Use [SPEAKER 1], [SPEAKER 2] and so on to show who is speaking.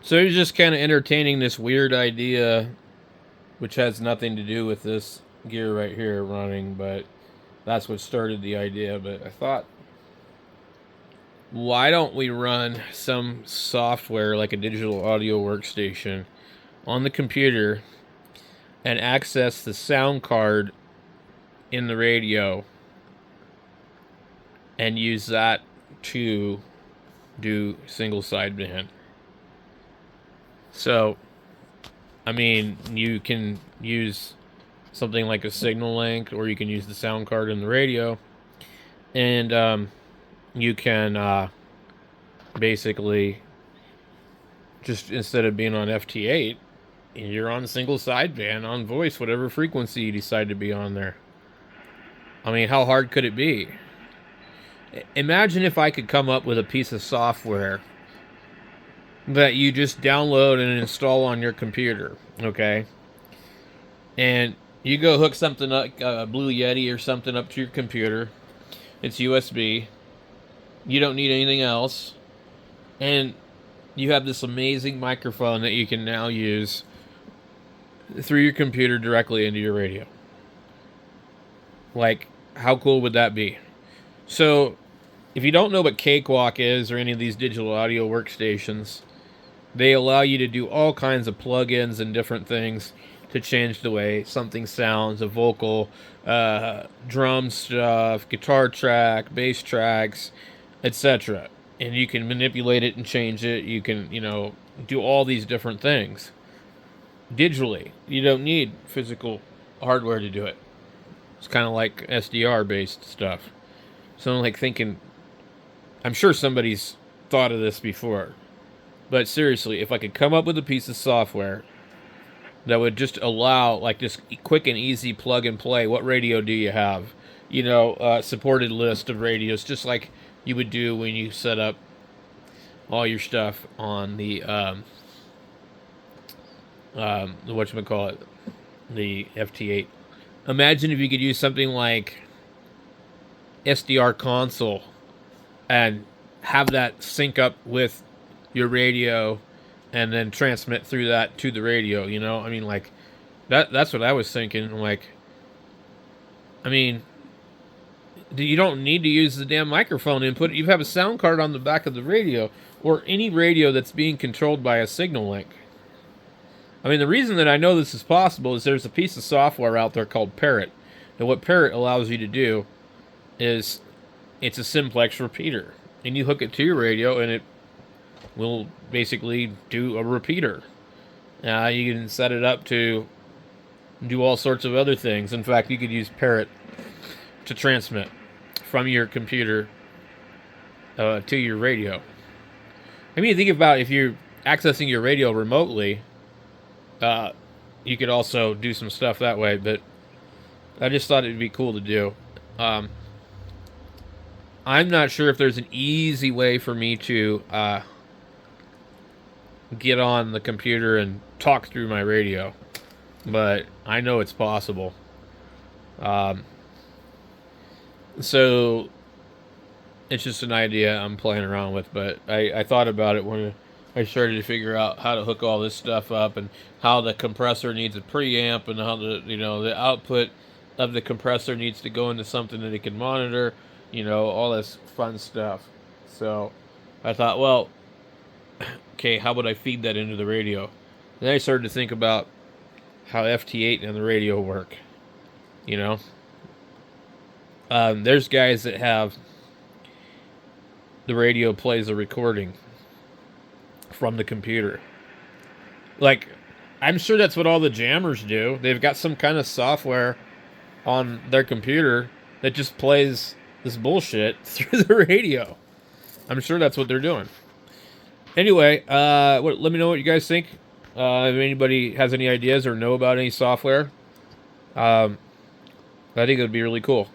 [SPEAKER 1] So he's just kind of entertaining this weird idea, which has nothing to do with this gear right here running, but that's what started the idea. But I thought, why don't we run some software like a digital audio workstation on the computer and access the sound card in the radio and use that to do single sideband. So, I mean, you can use something like a signal link, or you can use the sound card in the radio, and you can basically just, instead of being on FT8, you're on single sideband on voice, whatever frequency you decide to be on there. I mean, how hard could it be? Imagine if I could come up with a piece of software that you just download and install on your computer, okay? And you go hook something up, a Blue Yeti or something up to your computer. It's USB. You don't need anything else. And you have this amazing microphone that you can now use through your computer directly into your radio. Like, how cool would that be? So, if you don't know what Cakewalk is or any of these digital audio workstations, they allow you to do all kinds of plugins and different things to change the way something sounds, a vocal, drum stuff, guitar track, bass tracks, etc. And you can manipulate it and change it. You can, do all these different things digitally. You don't need physical hardware to do it. It's kind of like SDR-based stuff. So I'm like thinking, I'm sure somebody's thought of this before. But seriously, if I could come up with a piece of software that would just allow, like, this quick and easy plug and play, what radio do you have? Supported list of radios, just like you would do when you set up all your stuff on the, whatchamacallit, the FT8. Imagine if you could use something like SDR console and have that sync up with your radio and then transmit through that to the radio, I mean, like, that's what I was thinking. Like, I mean, you don't need to use the damn microphone input. You have a sound card on the back of the radio, or any radio that's being controlled by a signal link. I mean, the reason that I know this is possible is there's a piece of software out there called Parrot. And what Parrot allows you to do is, it's a simplex repeater. And you hook it to your radio, and it will basically do a repeater. You can set it up to do all sorts of other things. In fact, you could use Parrot to transmit from your computer to your radio. I mean, think about if you're accessing your radio remotely, you could also do some stuff that way, but I just thought it'd be cool to do. I'm not sure if there's an easy way for me to get on the computer and talk through my radio, but I know it's possible. So it's just an idea I'm playing around with, but I thought about it when I started to figure out how to hook all this stuff up, and how the compressor needs a preamp, and how the output of the compressor needs to go into something that it can monitor, all this fun stuff. So I thought, well, okay, how would I feed that into the radio? Then I started to think about how FT8 and the radio work. There's guys that have the radio plays a recording from the computer. Like, I'm sure that's what all the jammers do. They've got some kind of software on their computer that just plays this bullshit through the radio. I'm sure that's what they're doing. Anyway, let me know what you guys think. If anybody has any ideas or know about any software, I think it would be really cool.